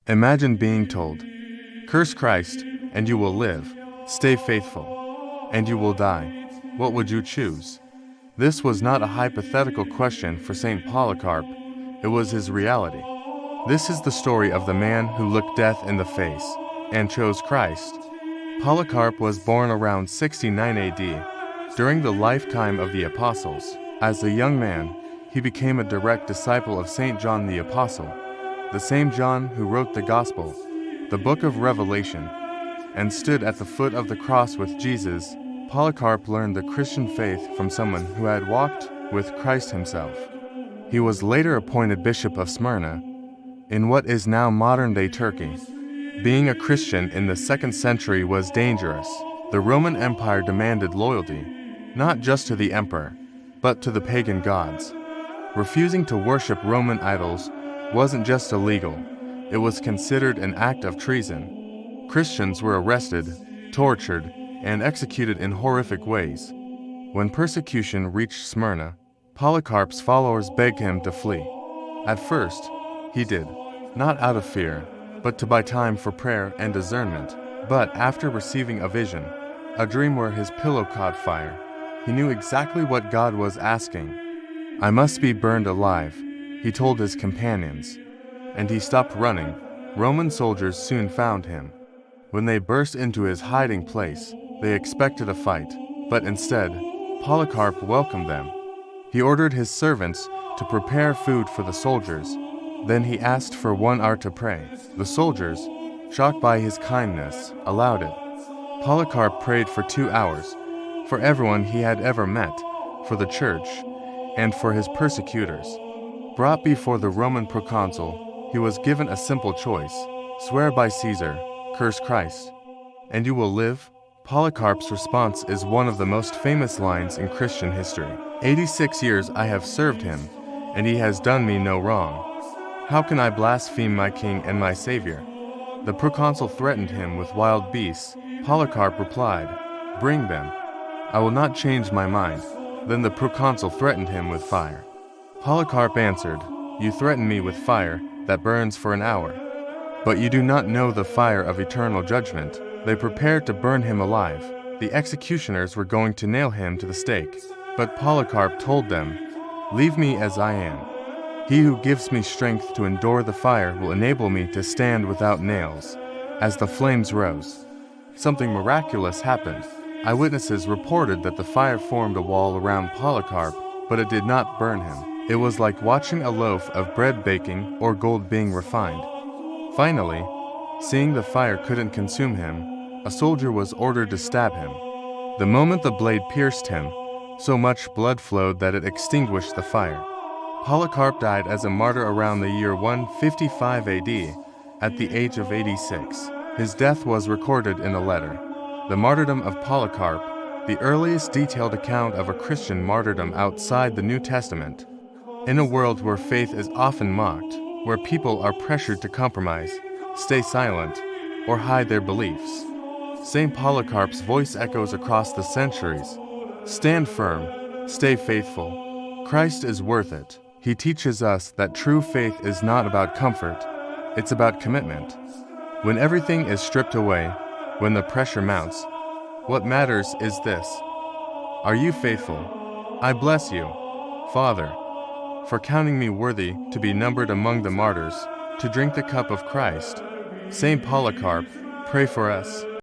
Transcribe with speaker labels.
Speaker 1: Imagine being told, curse Christ, and you will live, stay faithful, and you will die. What would you choose? This was not a hypothetical question for Saint Polycarp, it was his reality. This is the story of the man who looked death in the face and chose Christ. Polycarp was born around 69 AD, during the lifetime of the apostles. As a young man, he became a direct disciple of Saint John the Apostle, the same John who wrote the Gospel, the book of Revelation, and stood at the foot of the cross with Jesus. Polycarp learned the Christian faith from someone who had walked with Christ himself. He was later appointed Bishop of Smyrna, in what is now modern-day Turkey. Being a Christian in the 2nd century was dangerous. The Roman Empire demanded loyalty, not just to the emperor, but to the pagan gods. Refusing to worship Roman idols wasn't just illegal, it was considered an act of treason. Christians were arrested, tortured, and executed in horrific ways. When persecution reached Smyrna, Polycarp's followers begged him to flee. At first, he did, not out of fear, but to buy time for prayer and discernment. But after receiving a vision, a dream where his pillow caught fire, he knew exactly what God was asking. I must be burned alive, he told his companions. And he stopped running. Roman soldiers soon found him. When they burst into his hiding place, they expected a fight, but instead, Polycarp welcomed them. He ordered his servants to prepare food for the soldiers. Then he asked for 1 hour to pray. The soldiers, shocked by his kindness, allowed it. Polycarp prayed for 2 hours, for everyone he had ever met, for the church, and for his persecutors. Brought before the Roman proconsul, he was given a simple choice: swear by Caesar, curse Christ, and you will live. Polycarp's response is one of the most famous lines in Christian history. 86 years I have served him, and he has done me no wrong. How can I blaspheme my king and my savior? The proconsul threatened him with wild beasts. Polycarp replied, bring them. I will not change my mind. Then the proconsul threatened him with fire. Polycarp answered, you threaten me with fire that burns for an hour, but you do not know the fire of eternal judgment. They prepared to burn him alive. The executioners were going to nail him to the stake, but Polycarp told them, leave me as I am. He who gives me strength to endure the fire will enable me to stand without nails. As the flames rose, something miraculous happened. Eyewitnesses reported that the fire formed a wall around Polycarp, but it did not burn him. It was like watching a loaf of bread baking or gold being refined. Finally, seeing the fire couldn't consume him, a soldier was ordered to stab him. The moment the blade pierced him, so much blood flowed that it extinguished the fire. Polycarp died as a martyr around the year 155 AD, at the age of 86. His death was recorded in a letter. The martyrdom of Polycarp, the earliest detailed account of a Christian martyrdom outside the New Testament. In a world where faith is often mocked, where people are pressured to compromise, stay silent, or hide their beliefs, Saint Polycarp's voice echoes across the centuries. Stand firm, stay faithful. Christ is worth it. He teaches us that true faith is not about comfort, it's about commitment. When everything is stripped away, when the pressure mounts, what matters is this: are you faithful? I bless you, Father, for counting me worthy to be numbered among the martyrs, to drink the cup of Christ. Saint Polycarp, pray for us.